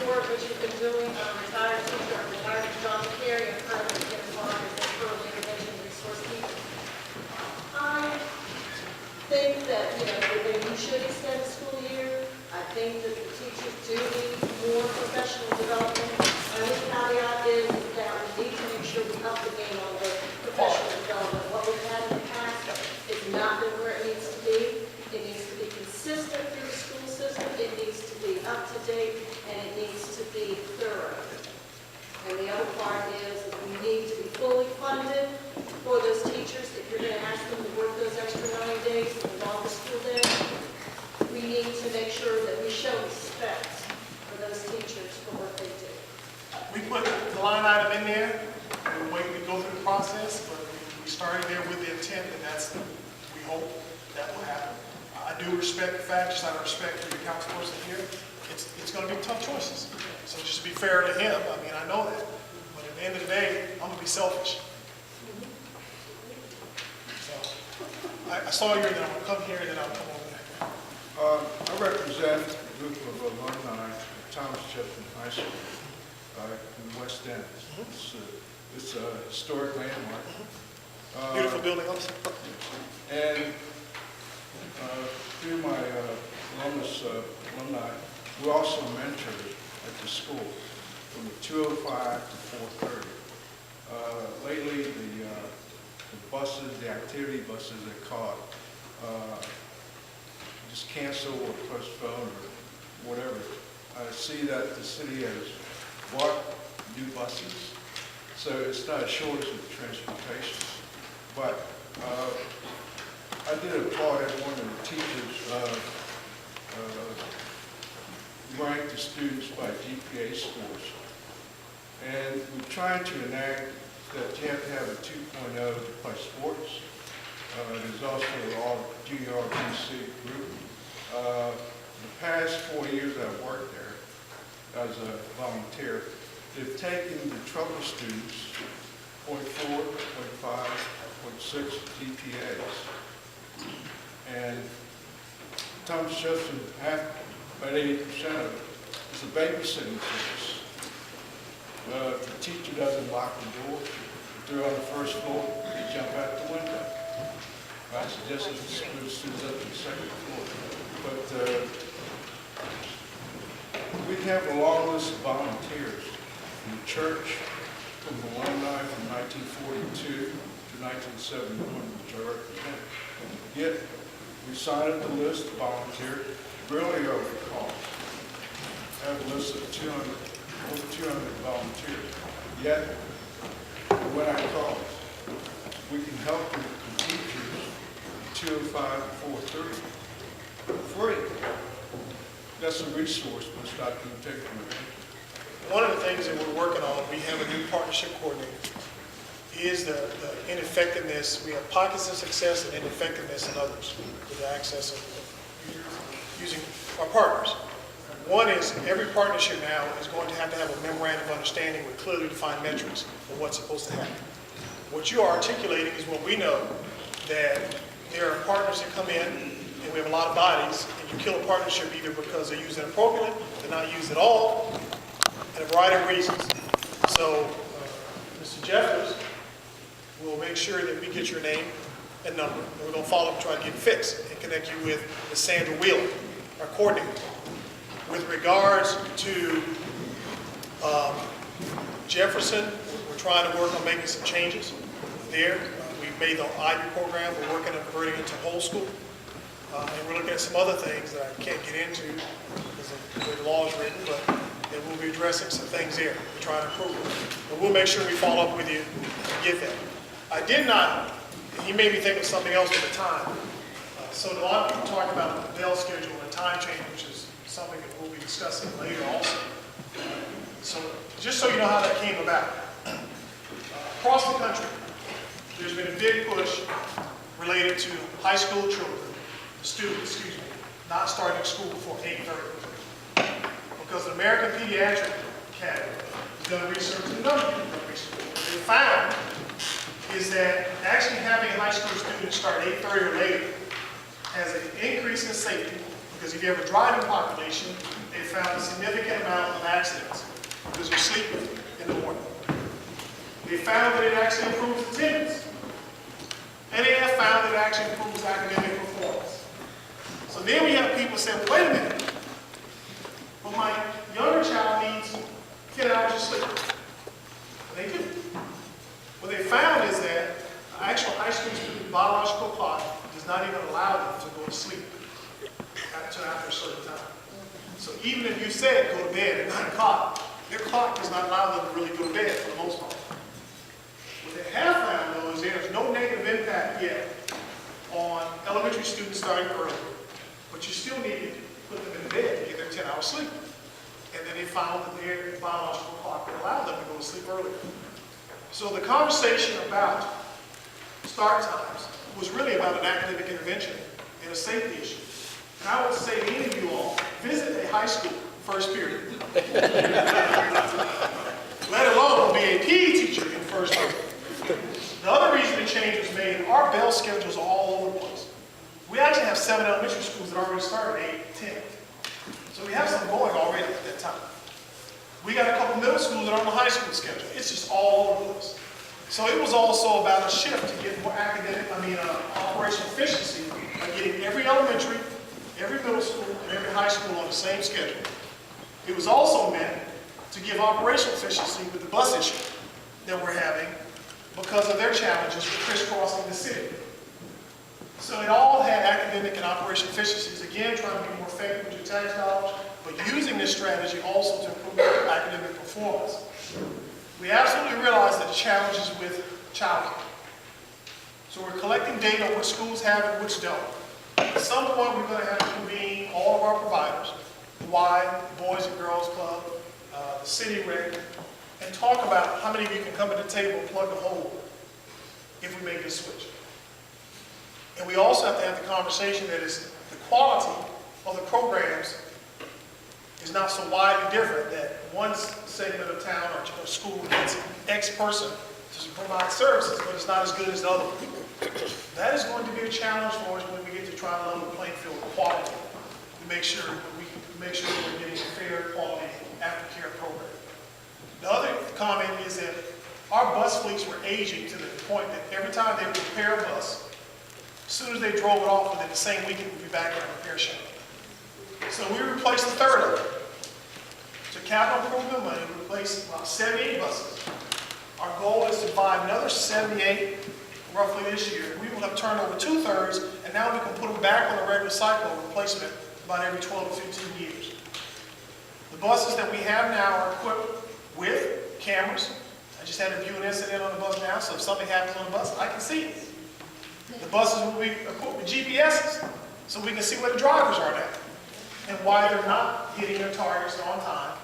work that you've been doing. Retired teacher, retired John Carey, and currently in farm as an early intervention resource teacher. I think that, that you should extend the school year. I think that the teachers do need more professional development. My only caveat is that we need to make sure we up the game on the professional development. What we've had in the past is not been where it needs to be. It needs to be consistent through the school system. It needs to be up to date, and it needs to be thorough. And the other part is that we need to be fully funded for those teachers. If you're going to ask them to work those extra 9 days involve the school day, we need to make sure that we show respect for those teachers for what they do. We put the line item in there. We're waiting to go through the process, but we started there with the intent, and we hope that will happen. I do respect the fact, just out of respect for your councilperson here, it's going to be tough choices. So just to be fair to him, I mean, I know that. But at the end of the day, I'm going to be selfish. So I saw you, and then I'm going to come here, and then I'll come over there. I represent a group of alumni at Thomas Jefferson High School in West End. It's a historic landmark. Beautiful building also. And through my alumni, we also mentored at the school from 2:05 to 4:30. Lately, the buses, the activity buses they caught, just cancel or postpone or whatever. I see that the city has bought new buses, so it's not a shortage of transportation. But I did applaud every one of the teachers ranked the students by GPA scores. And we're trying to enact that you have to have a 2.0 to play sports. There's also all junior RTC group. The past 4 years I've worked there as a volunteer, they've taken the trouble students, 0.4, 0.5, 0.6 GPAs. And Thomas Jefferson, about 80% of it is a babysitting service. If the teacher doesn't lock the door, if they're on the first floor, they jump out the window. I suggest that the move students up to the second floor. But we have a long list of volunteers from the church, from alumni from 1942 to 1971, which I represent. Yet, we signed up the list of volunteers really over the cost. I have a list of over 200 volunteers. Yet, when I call, we can help the teachers 2:05 to 4:30 for free. That's a resource, but it's not going to take from it. One of the things that we're working on, we have a new partnership coordinator, is the ineffectiveness. We have pockets of success and ineffectiveness in others with the access of using our partners. One is every partnership now is going to have a memorandum of understanding with clearly defined metrics of what's supposed to happen. What you are articulating is what we know, that there are partners that come in, and we have a lot of bodies, and you kill a partnership either because they're used inappropriately, they're not used at all, and a variety of reasons. So, Mr. Jeffers will make sure that we get your name and number, and we're going to follow up and try to get it fixed and connect you with Ms. Sandra Wheeler, our coordinator. With regards to Jefferson, we're trying to work on making some changes there. We've made the IB program, we're working on converting it to whole school. And we're looking at some other things that I can't get into because of the way the law is written, but then we'll be addressing some things there. We're trying to improve it. But we'll make sure we follow up with you and get that. I did not, and he made me think of something else at the time. So a lot of people talk about the Bell schedule and the time change, which is something that we'll be discussing later also. So just so you know how that came about. Across the country, there's been a big push related to high school children, students, not starting school before 8:30. Because the American Pediatric Academy has done research, and another people done research. What they found is that actually having high school students start 8:30 or later has an increase in safety Because if you have a driving population, they found a significant amount of accidents because you're sleeping in the morning. They found that it actually improves attendance. And they have found that it actually improves academic performance. So then we have people saying, wait a minute, but my younger child needs 10 hours of sleep. And they do. What they found is that an actual high school student biological clock does not even allow them to go to sleep until after a certain time. So even if you said go to bed at 9 o'clock, their clock does not allow them to really go to bed for the most part. What they have found, though, is there's no negative impact yet on elementary students starting early, but you still need to put them in bed to get their 10 hours sleep. And then they found that their biological clock would allow them to go to sleep earlier. So the conversation about start times was really about an academic intervention and a safety issue. And I would say to any of you all, visit a high school first period. Let alone be a PE teacher in first period. The other reason the change was made, our bell schedules are all over the place. We actually have 7 elementary schools that already started at 8, 10. So we have something going already at that time. We got a couple middle schools that are on the high school schedule. It's just all over the place. So it was also about a shift to get more operational efficiency by getting every elementary, every middle school, and every high school on the same schedule. It was also meant to give operational efficiency with the bus issue that we're having because of their challenges with crisscrossing the city. So it all had academic and operational efficiencies, again, trying to be more effective with your tax dollars, but using this strategy also to improve academic performance. We absolutely realize that the challenges with childcare. So we're collecting data on which schools have and which don't. At some point, we're going to have to convene all of our providers, the Y, the Boys and Girls Club, the City Rec, and talk about how many of you can come to the table and plug a hole if we make this switch. And we also have to have the conversation that is the quality of the programs is not so widely different that one segment of town or school gets X person to provide services, but it's not as good as the other one. That is going to be a challenge for us when we get to try to level the playing field of quality to make sure that we're getting a fair quality aftercare program. The other comment is that our bus fleets were aging to the point that every time they would repair a bus, as soon as they drove it off, within the same week it would be back in a repair shop. So we replaced a third of it. So capital improvement money, we replaced about 78 buses. Our goal is to buy another 78 roughly this year. We will have turned over 2/3, and now we can put them back on a regular cycle of replacement about every 12 to 15 years. The buses that we have now are equipped with cameras. I just had to view an incident on the bus now, so if something happens on the bus, I can see it. The buses will be equipped with GPSs, so we can see where the drivers are now and why they're not hitting their targets on time.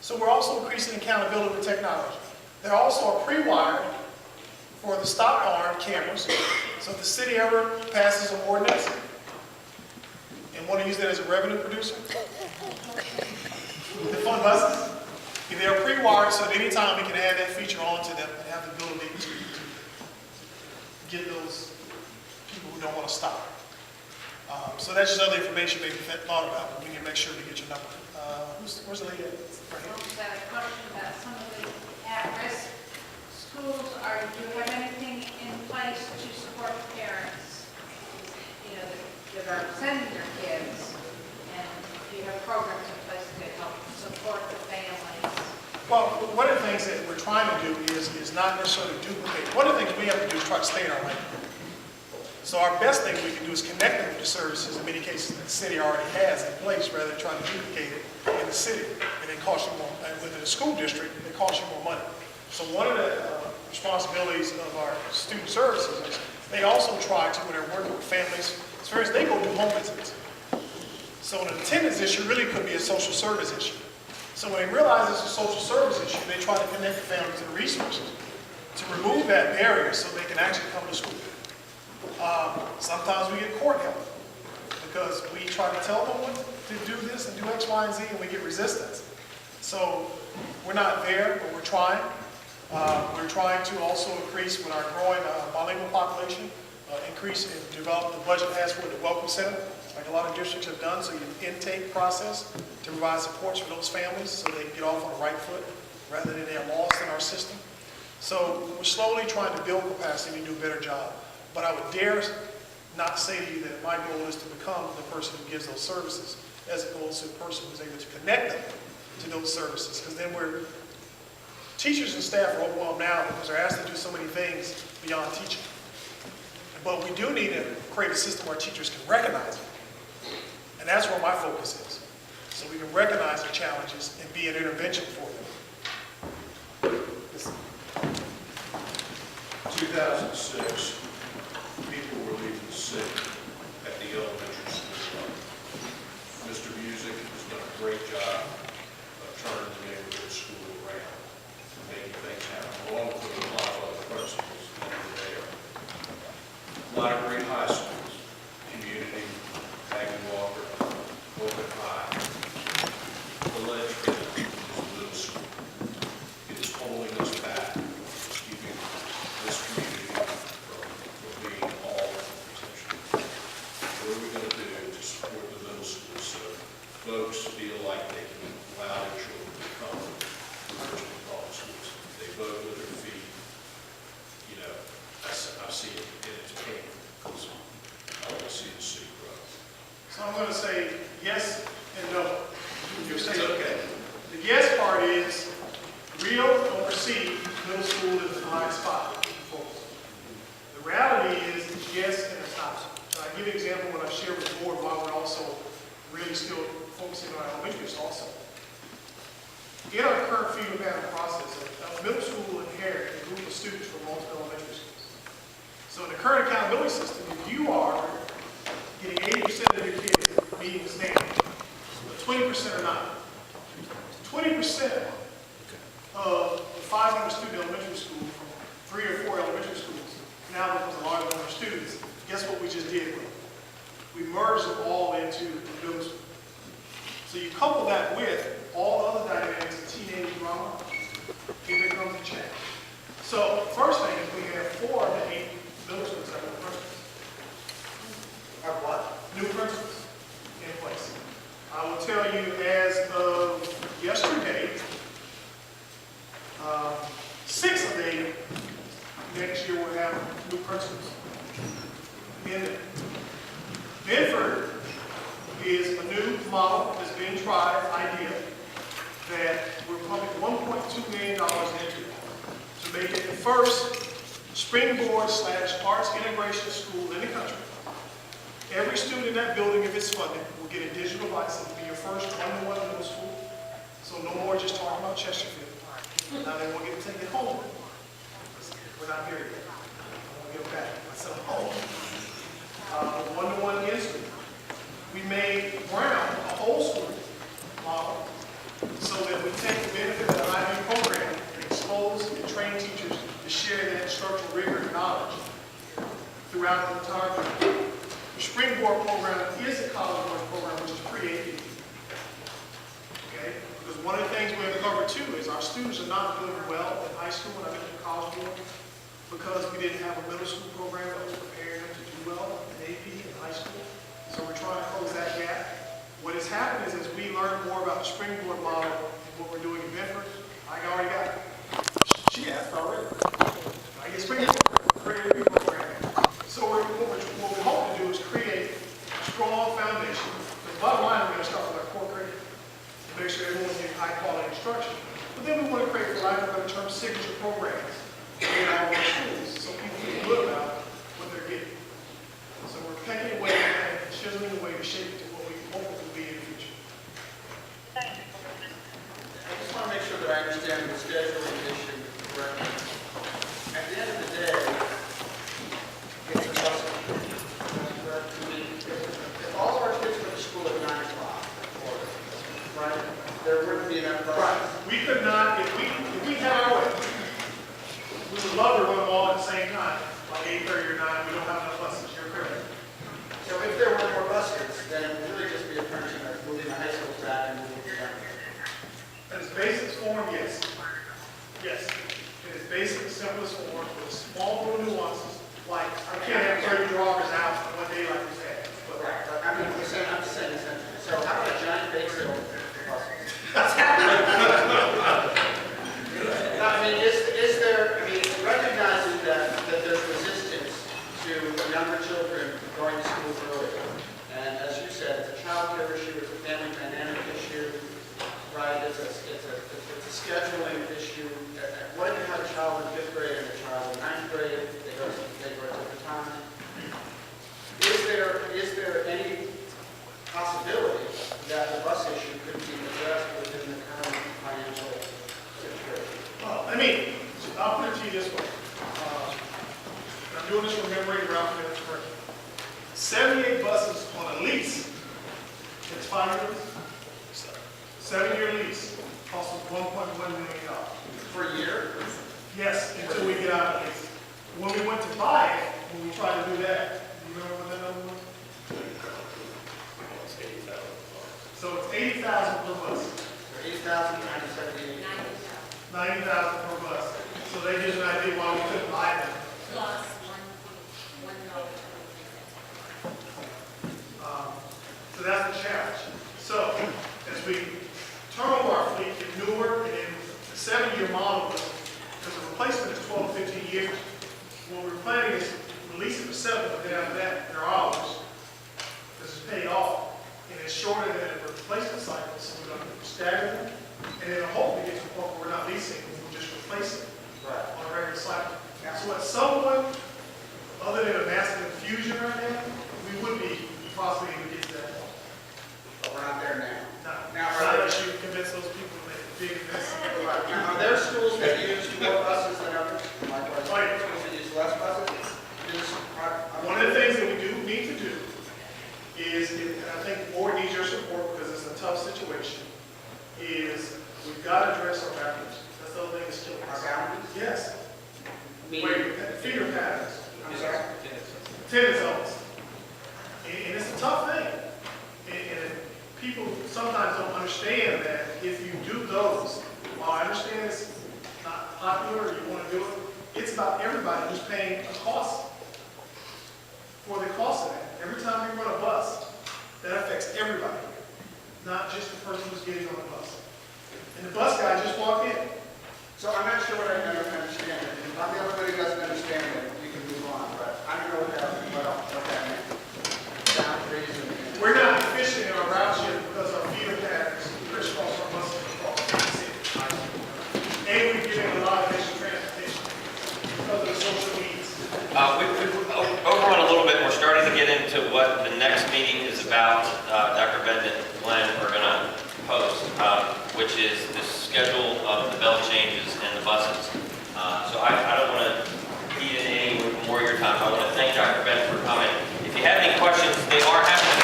So we're also increasing accountability with technology. They're also pre-wired for the stop arm cameras, so if the city ever passes an ordinance and want to use that as a revenue producer, the fund buses, if they're pre-wired, so at any time we can add that feature onto them and have the ability to get those people who don't want to stop. So that's just other information maybe thought about, but we can make sure we get your number. Where's the lady at? Right here. We've got a question about some of the at-risk schools. Do you have anything in place to support the parents, that are sending their kids? And do you have programs in place to help support the families? Well, one of the things that we're trying to do is not necessarily duplicate. One of the things we have to do is try to stay in our lane. So our best thing we can do is connect them with the services in many cases that the city already has in place rather than trying to duplicate it in the city. And it costs you more, and within the school district, it costs you more money. So one of the responsibilities of our student services is they also try to, when they're working with families, as far as they go do home visits. So an attendance issue really could be a social service issue. So when they realize it's a social service issue, they try to connect the families to the resources to remove that barrier so they can actually come to school. Sometimes we get court help because we try to tell them what to do this and do X, Y, and Z, and we get resistance. So we're not there, but we're trying. We're trying to also increase with our growing bilingual population, increase and develop the budget as for the Welcome Center, like a lot of districts have done, so your intake process to provide supports for those families so they can get off on the right foot rather than they're lost in our system. So we're slowly trying to build capacity to do a better job. But I would dare not say to you that my goal is to become the person who gives those services as opposed to the person who's able to connect them to those services. Because then teachers and staff are overwhelmed now because they're asked to do so many things beyond teaching. But we do need to create a system where teachers can recognize it. And that's where my focus is. So we can recognize the challenges and be an intervention for them. 2006, people were leaving sick at the elementary school. Mr. Music has done a great job of turning the neighborhood school around, making things happen, along with a lot of other principals that were there. A lot of great high schools, Community, Aggie Walker, Open High. The linchpin is the middle school. It is holding us back, keeping this community from being all potential. What are we going to do to support the middle school so folks feel like they can allow their children to come to Richmond public schools? They vote with their feet. You know, I see it in its pain because I want to see the city grow. So I'm going to say yes and no. You're It's saying okay. the yes part is real or perceived middle school is the blind spot for folks. The reality is it's yes and it's not. So I give you an example when I share with the board while we're also really still focusing on elementary also. In our current feeder pattern process, middle school will inherit a group of students from multiple elementary schools. So in the current accountability system, if you are getting 80% of your kids meeting the standard, but 20% are not. 20% of the 500 student elementary school from 3 or 4 elementary schools now becomes a large number of students. Guess what we just did with them? We merged them all into the middle school. So you couple that with all the other dynamics of teenage drama, it becomes a change. So first thing is we have 4 of the 8 middle schools that have principals. Have what? New principals in place. I will tell you as of yesterday, 6 of the 8 next year will have new principals. In Bedford is a new model that's being tried, idea, that we're pumping $1.2 million into to make it the first springboard / arts integration school in the country. Every student in that building, if it's funded, will get a digital device. It'll be your first one-to-one middle school. So no more just talking about Chesterfield. Now they won't get to take it home. We're not here yet. I won't get back. Myself home. One-to-one instrument. We made Brown a whole school model so that we take the benefit of the IB program and expose and train teachers to share that instructional rigor and knowledge throughout the entire country. The Springboard program is a college-learning program which is pre-AP. Okay? Because one of the things we uncovered too is our students are not doing well in high school and I think in college board because we didn't have a middle school program that was preparing them to do well in AP in high school. So we're trying to close that gap. What has happened is as we learn more about the Springboard model and what we're doing in Bedford, I already got it. She asked already. I get Springboard program. So what we hope to do is create a strong foundation. The bottom line, we're going to start with our core curriculum to make sure everyone's getting high quality instruction. But then we want to create, for lack of a better term, signature programs in all of our schools so people feel good about what they're getting. So we're pecking away and chiseling away to shape it to what we hope it will be in the future. I just want to make sure that I understand the scheduling issue correctly. At the end of the day, it's a bus. If all of our kids went to school at 9 o'clock, right, there wouldn't be enough buses. Right. We could not, if we had our way, we would love to run them all at the same time, like 8:30 or 9. We don't have enough buses. You're correct. So if there were more buses, then it would really just be a function of moving the high school back and moving the young. In its basic form, yes. Yes. In its basic, simplest form, with small little nuances, Like, I can't have 30 drivers out one day like you said. But Right, but I mean, I'm just saying this, so how about a giant bake sale for buses? No, I mean, is there, I mean, recognizing that there's resistance to younger children going to school earlier, and as you said, it's a child care issue, it's a family dynamic issue, right, it's a scheduling issue. What if you have a child in 5th grade and a child in 9th grade, they go at different times? Is there any possibility that the bus issue could be addressed within the current financial situation? well, I mean, I'll put it to you this way. I'm doing this from memory, Ralph minutes correct. 78 buses on a lease. It's 5 years. 7-year lease costs us $1.1 million. For a year? Yes, until we get out of lease. When we went to buy it, when we tried to do that, do you remember what that number was? So it's $80,000 per bus, For 8,000, 978. 90,000 per bus. So they give you an idea why we couldn't buy them. Plus So that's the challenge. So as we turn over our fleet, get newer, and then the 7-year model, because the replacement is 12 to 15 years. What we're planning is release it for 7, but then after that, they're ours. This is paid off, and it's shorter than a replacement cycle, so we're going to stagger them, and then hopefully get to the point where we're not leasing, we're just replacing Right. on a regular cycle. So at some point, other than a massive infusion right now, we would be possibly able to get to that point. But we're not there now. Now, unless you convince those people to make a big investment. Right. Now, are there schools that use more buses than others? Likewise, Right. schools that use less buses? One of the things that we do need to do is, and I think the board needs your support because it's a tough situation, is we've got to address our boundaries. That's the other thing that's killing Our us. boundaries? Yes. Meaning- Wait, feeder patterns, I'm sorry? attendance zones. And it's a tough thing. And people sometimes don't understand that if you do those, while I understand it's not popular or you want to do it, it's about everybody who's paying a cost for the cost of that. Every time we run a bus, that affects everybody, not just the person who's getting on the bus. And the bus guy just walked in. So I'm not sure what I understand. If everybody doesn't understand it, we can move on, but I don't know what that means. Boundaries and... We're not efficient in our route shift because our feeder patterns crisscross our buses across the city. And we're giving a lot of extra transportation because of the social needs. We've overrun a little bit. We're starting to get into what the next meeting is about. Dr. Bedden and Glenn are going to post, which is the schedule of the belt changes and the buses. So I don't want to eat any more of your time. I want to thank Dr. Bedden for coming. If you have any questions, they are happening.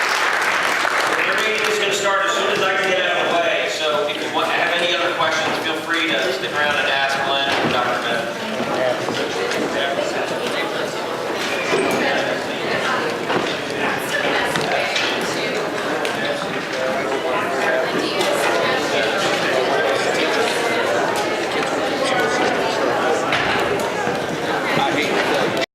The meeting is going to start as soon as I can get out of the way. So if you have any other questions, feel free to stick around and